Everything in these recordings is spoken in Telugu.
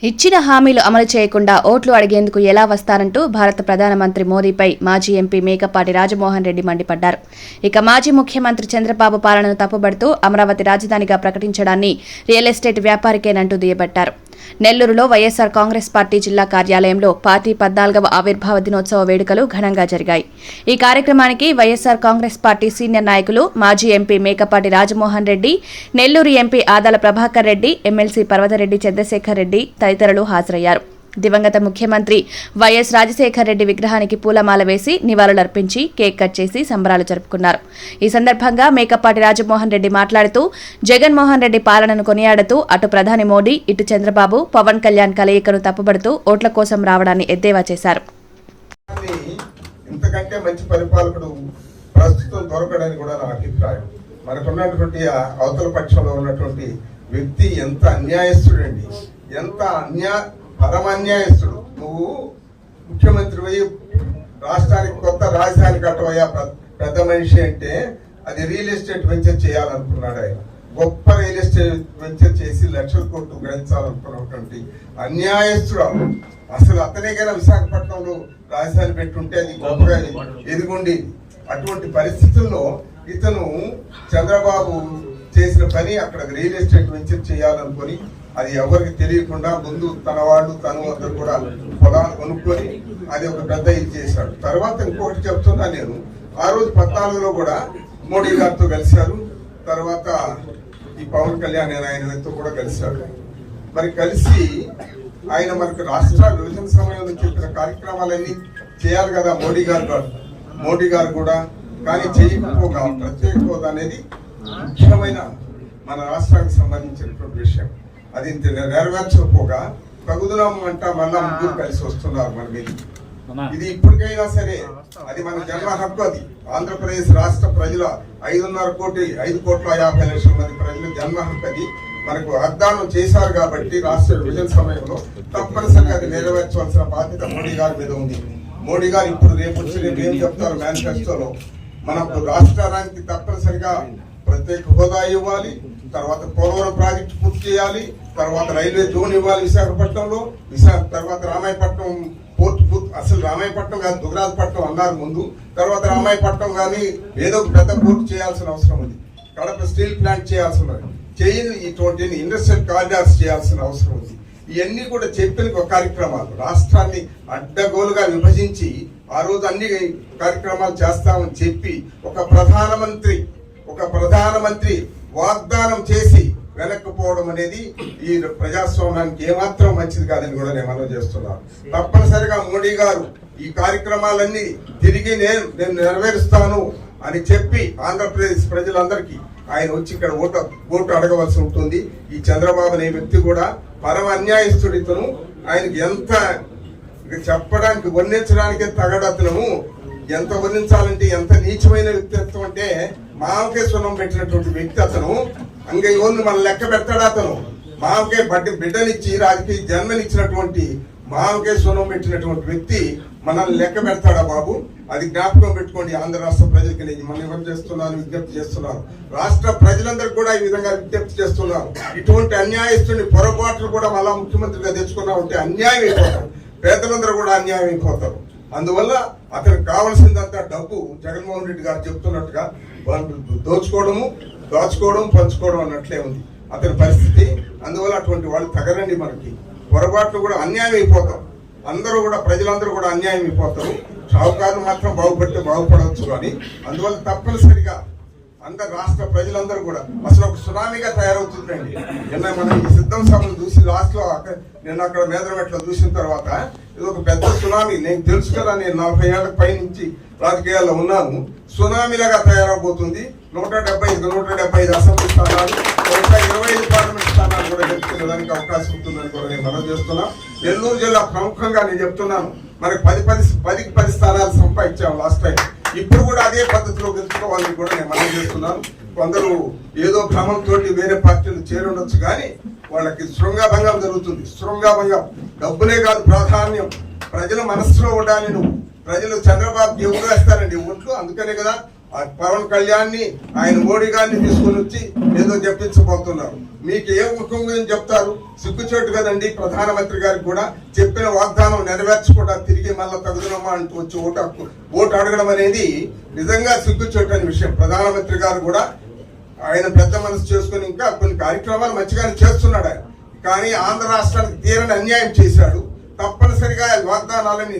ఇచ్చిన హామీలు అమలు చేయకుండా ఓట్లు అడిగేందుకు ఎలా వస్తారంటూ భారత ప్రధానమంత్రి మోదీపై మాజీ ఎంపీ మేకపాటి రాజమోహన్ రెడ్డి మండిపడ్డారు. ఇక మాజీ ముఖ్యమంత్రి చంద్రబాబు పాలనను తప్పుబడుతూ అమరావతి రాజధానిగా ప్రకటించడాన్ని రియల్ ఎస్టేట్ వ్యాపారికేనంటూ దుయ్యబట్టారు. నెల్లూరులో వైఎస్సార్ కాంగ్రెస్ పార్టీ జిల్లా కార్యాలయంలో పార్టీ 14వ ఆవిర్భావ దినోత్సవ వేడుకలు ఘనంగా జరిగాయి. ఈ కార్యక్రమానికి వైఎస్సార్ కాంగ్రెస్ పార్టీ సీనియర్ నాయకులు మాజీ MP Mekapati Rajamohan Reddy, Nellore MP Adala Prabhakar Reddy, MLC Parvathareddy Chandrasekhar Reddy తదితరులు హాజరయ్యారు. దివంగత ముఖ్యమంత్రి వైఎస్ రాజశేఖర్ రెడ్డి విగ్రహానికి పూలమాల వేసి నివాళులర్పించి కేక్ కట్ చేసి సంబరాలు జరుపుకున్నారు. ఈ సందర్భంగా మేకపాటి రాజమోహన్ రెడ్డి మాట్లాడుతూ జగన్మోహన్ రెడ్డి పాలనను కొనియాడుతూ అటు ప్రధాని మోడీ, ఇటు చంద్రబాబు, పవన్ కళ్యాణ్ కలయికను తప్పుబడుతూ ఓట్ల కోసం రావడాన్ని ఎద్దేవా చేశారు. ఇంతకంటే మంచి పరిపాలకుడు ప్రస్తుతం దొరకడానికి కూడా నా అభిప్రాయం. మనకున్నటువంటి అవతల పక్షంలో ఉన్నటువంటి వ్యక్తి ఎంత అన్యాయస్తుడండి, ఎంత పరమన్యాయస్తుడు. నువ్వు ముఖ్యమంత్రి రాష్ట్రానికి కొత్త రాజధాని కట్టవయ్యా పెద్ద మనిషి అంటే అది రియల్ ఎస్టేట్ వెంచర్ చేయాలనుకున్నాడు. ఆయన గొప్ప రియల్ ఎస్టేట్ వెంచర్ చేసి లక్షల కోట్లు గ్రహించాలనుకున్నటువంటి అన్యాయస్తుడు. అసలు అతనేకైనా విశాఖపట్నంలో రాజధాని పెట్టుంటే అది గొప్పగా ఎదుగుండేది. అటువంటి పరిస్థితుల్లో ఇతను చంద్రబాబు చేసిన పని అక్కడ రియల్ ఎస్టేట్ వెంచర్ చేయాలనుకొని అది ఎవరికి తెలియకుండా ముందు తన వాళ్ళు తను అందరు కూడా పొలాలు కొనుక్కొని అది ఒక పెద్ద ఇది చేశాడు. తర్వాత ఇంకొకటి చెప్తున్నా, నేను ఆ రోజు 14లో కూడా మోడీ గారితో కలిశారు. తర్వాత ఈ పవన్ కళ్యాణ్ ఆయనతో కూడా కలిశాడు. మరి కలిసి ఆయన మనకు రాష్ట్ర విభజన సమయంలో చెప్పిన కార్యక్రమాలన్నీ చేయాలి కదా మోడీ గారు కూడా. కానీ చేయకపోగా ప్రత్యేక హోదా అనేది ముఖ్యమైన మన రాష్ట్రానికి సంబంధించినటువంటి విషయం. అది నెరవేర్చకపోగా తగుదనం అంట మళ్ళా ముగ్గురు కలిసి వస్తున్నారు మన మీద. ఇది ఇప్పటికైనా సరే అది మన జన్మ హక్కు. అది ఆంధ్రప్రదేశ్ రాష్ట్ర ప్రజల 5,50,50,50,000 మంది ప్రజల జన్మ హక్కు. అది మనకు వాగ్దానం చేశారు కాబట్టి రాష్ట్ర విభజన సమయంలో తప్పనిసరిగా అది నెరవేర్చవలసిన బాధ్యత మోడీ గారి మీద ఉంది. మోడీ గారు ఇప్పుడు రేపు ఏం చెప్తారు మేనిఫెస్టోలో, మనకు రాష్ట్రానికి తప్పనిసరిగా ప్రత్యేక హోదా ఇవ్వాలి, తర్వాత పోలవరం ప్రాజెక్టు పూర్తి చేయాలి, తర్వాత రైల్వే జోన్ ఇవ్వాలి విశాఖపట్నంలో, తర్వాత రామాయపట్నం పోర్ట్ అసలు రామాయపట్నం కాదు దుగ్గరాజపట్నం అన్నారు ముందు, తర్వాత రామాయపట్నం కానీ ఏదో పెద్ద పోర్ట్ చేయాల్సిన అవసరం ఉంది. కడప స్టీల్ ప్లాంట్ చేయాల్సిన ఇటువంటి ఇండస్ట్రియల్ కారిడార్స్ చేయాల్సిన అవసరం ఉంది. ఇవన్నీ కూడా చెప్పిన కార్యక్రమాలు రాష్ట్రాన్ని అడ్డగోలుగా విభజించి ఆ రోజు అన్ని కార్యక్రమాలు చేస్తామని చెప్పి ఒక ప్రధానమంత్రి వాగ్దానం చేసి వెనక్కిపోవడం అనేది ఈ ప్రజాస్వామ్యానికి ఏమాత్రం మంచిది కాదని కూడా నేను మనం చేస్తున్నాను. తప్పనిసరిగా మోడీ గారు ఈ కార్యక్రమాలన్నీ తిరిగి నేను నెరవేరుస్తాను అని చెప్పి ఆంధ్రప్రదేశ్ ప్రజలందరికీ ఆయన వచ్చి ఇక్కడ ఓటు అడగవలసి ఉంటుంది. ఈ చంద్రబాబు అనే వ్యక్తి కూడా పరమ అన్యాయస్తుడు. ఇతను ఆయనకి ఎంత చెప్పడానికి వర్ణించడానికే తగడతనము. ఎంత వర్ణించాలంటే ఎంత నీచమైన వ్యక్తిత్వం అంటే మామకే సున్నం పెట్టినటువంటి వ్యక్తి అతను. అంగయోన్ని మన లెక్క పెడతాడు అతను. మామకే బిడ్డనిచ్చి రాజకీయ జన్మనిచ్చినటువంటి మామకే సున్నం పెట్టినటువంటి వ్యక్తి మనల్ని లెక్క పెడతాడా బాబు? అది జ్ఞాపకం పెట్టుకోండి. ఆంధ్ర రాష్ట్ర ప్రజలకి నేను మనం విజ్ఞప్తి చేస్తున్నాను. రాష్ట్ర ప్రజలందరికీ కూడా ఈ విధంగా విజ్ఞప్తి చేస్తున్నారు. ఇటువంటి అన్యాయస్తుని పొరపాట్లు కూడా మళ్ళా ముఖ్యమంత్రిగా తెచ్చుకున్నా ఉంటే అన్యాయం అయిపోతారు, పేదలందరూ కూడా అన్యాయం అయిపోతారు. అందువల్ల అతనికి కావాల్సిందంతా డబ్బు. జగన్మోహన్ రెడ్డి గారు చెప్తున్నట్టుగా దాచుకోవడం పంచుకోవడం అన్నట్లే ఉంది అతని పరిస్థితి. అందువల్ల అటువంటి వాళ్ళు తగరండి. మనకి పొరపాట్లు కూడా అన్యాయం అయిపోతాం. అందరూ కూడా ప్రజలందరూ కూడా అన్యాయం అయిపోతారు. షావుకారులు మాత్రం బాగుపడవచ్చు. కానీ అందువల్ల తప్పనిసరిగా అందరు రాష్ట్ర ప్రజలందరూ కూడా అసలు ఒక సునామీగా తయారవుతుందండి. నిన్న మనం ఈ సిద్ధం సభలు చూసి లాస్ట్ లో నేను అక్కడ మేదరమెట్లో చూసిన తర్వాత ఇది ఒక పెద్ద సునామీ. నేను తెలుసు కదా, నేను 40 ఏళ్ల పై నుంచి రాజకీయాల్లో ఉన్నాను. సునామీలాగా తయారవబోతుంది. 175 అసెంబ్లీ స్థానాలు, 125 పార్లమెంట్ స్థానాలు కూడా గెలుచుకునేదానికి అవకాశం ఉంటుందని కూడా నేను మనం చేస్తున్నాం. నెల్లూరు జిల్లా ప్రముఖంగా నేను చెప్తున్నాను, మనకి 10 స్థానాలు సంపాదించాము లాస్ట్ టైం. ఇప్పుడు కూడా అదే పద్ధతిలో గెలుచుకోవాలని కూడా నేను మనం చేస్తున్నాను. కొందరు ఏదో భ్రమంతో వేరే పార్టీలు చేరుండొచ్చు, కానీ వాళ్ళకి శృంగభంగం జరుగుతుంది. శృంగభంగం డబ్బులే కాదు ప్రాధాన్యం, ప్రజల మనస్సులో ఉండాలి. నువ్వు ప్రజలు చంద్రబాబు ఎవరు వేస్తారండి ఓట్లు. అందుకనే కదా ఆ పవన్ కళ్యాణ్ని ఆయన మోడీ గారిని తీసుకుని వచ్చి ఏదో చెప్పించబోతున్నారు. మీకు ఏ ముఖం గురించి చెప్తారు? సిగ్గుచేటు కదండి. ప్రధానమంత్రి గారికి కూడా చెప్పిన వాగ్దానం నెరవేర్చకుండా తిరిగి మళ్ళా తగుదనమ్మా అంటూ వచ్చి ఓటు అడగడం అనేది నిజంగా సిగ్గుచేటు అనే విషయం. ప్రధానమంత్రి గారు కూడా ఆయన పెద్ద మనసు చేసుకుని ఇంకా కొన్ని కార్యక్రమాలు మంచిగానే చేస్తున్నాడు ఆయన. కానీ ఆంధ్ర రాష్ట్రానికి తీరని అన్యాయం చేశాడు. తప్పనిసరిగా వాగ్దానాలని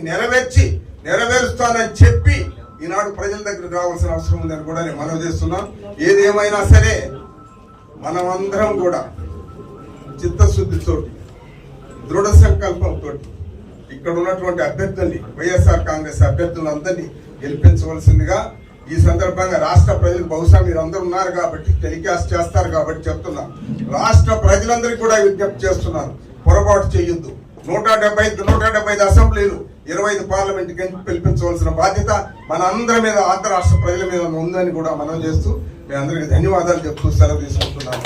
నెరవేరుస్తానని చెప్పి ఈనాడు ప్రజల దగ్గరకు రావాల్సిన అవసరం ఉందని కూడా నేను మనవి చేస్తున్నాం. ఏదేమైనా సరే మనమందరం కూడా చిత్తశుద్ధితోటి, దృఢ సంకల్పంతో ఇక్కడ ఉన్నటువంటి అభ్యర్థుల్ని, వైఎస్ఆర్ కాంగ్రెస్ అభ్యర్థులందరినీ గెలిపించవలసిందిగా ఈ సందర్భంగా రాష్ట్ర ప్రజలకు, బహుశా మీరు అందరూ ఉన్నారు కాబట్టి టెలికాస్ట్ చేస్తారు కాబట్టి చెప్తున్నాను, రాష్ట్ర ప్రజలందరికీ కూడా విజ్ఞప్తి చేస్తున్నాను, పొరపాటు చేయొద్దు. 175 అసెంబ్లీలు, 25 పార్లమెంట్ పిలిపించవలసిన బాధ్యత మన అందరి మీద, ఆంధ్ర రాష్ట్ర ప్రజల మీద ఉందని కూడా మనం చేస్తూ మీ అందరికీ ధన్యవాదాలు చెప్తూ సెలవు తీసుకుంటున్నాను.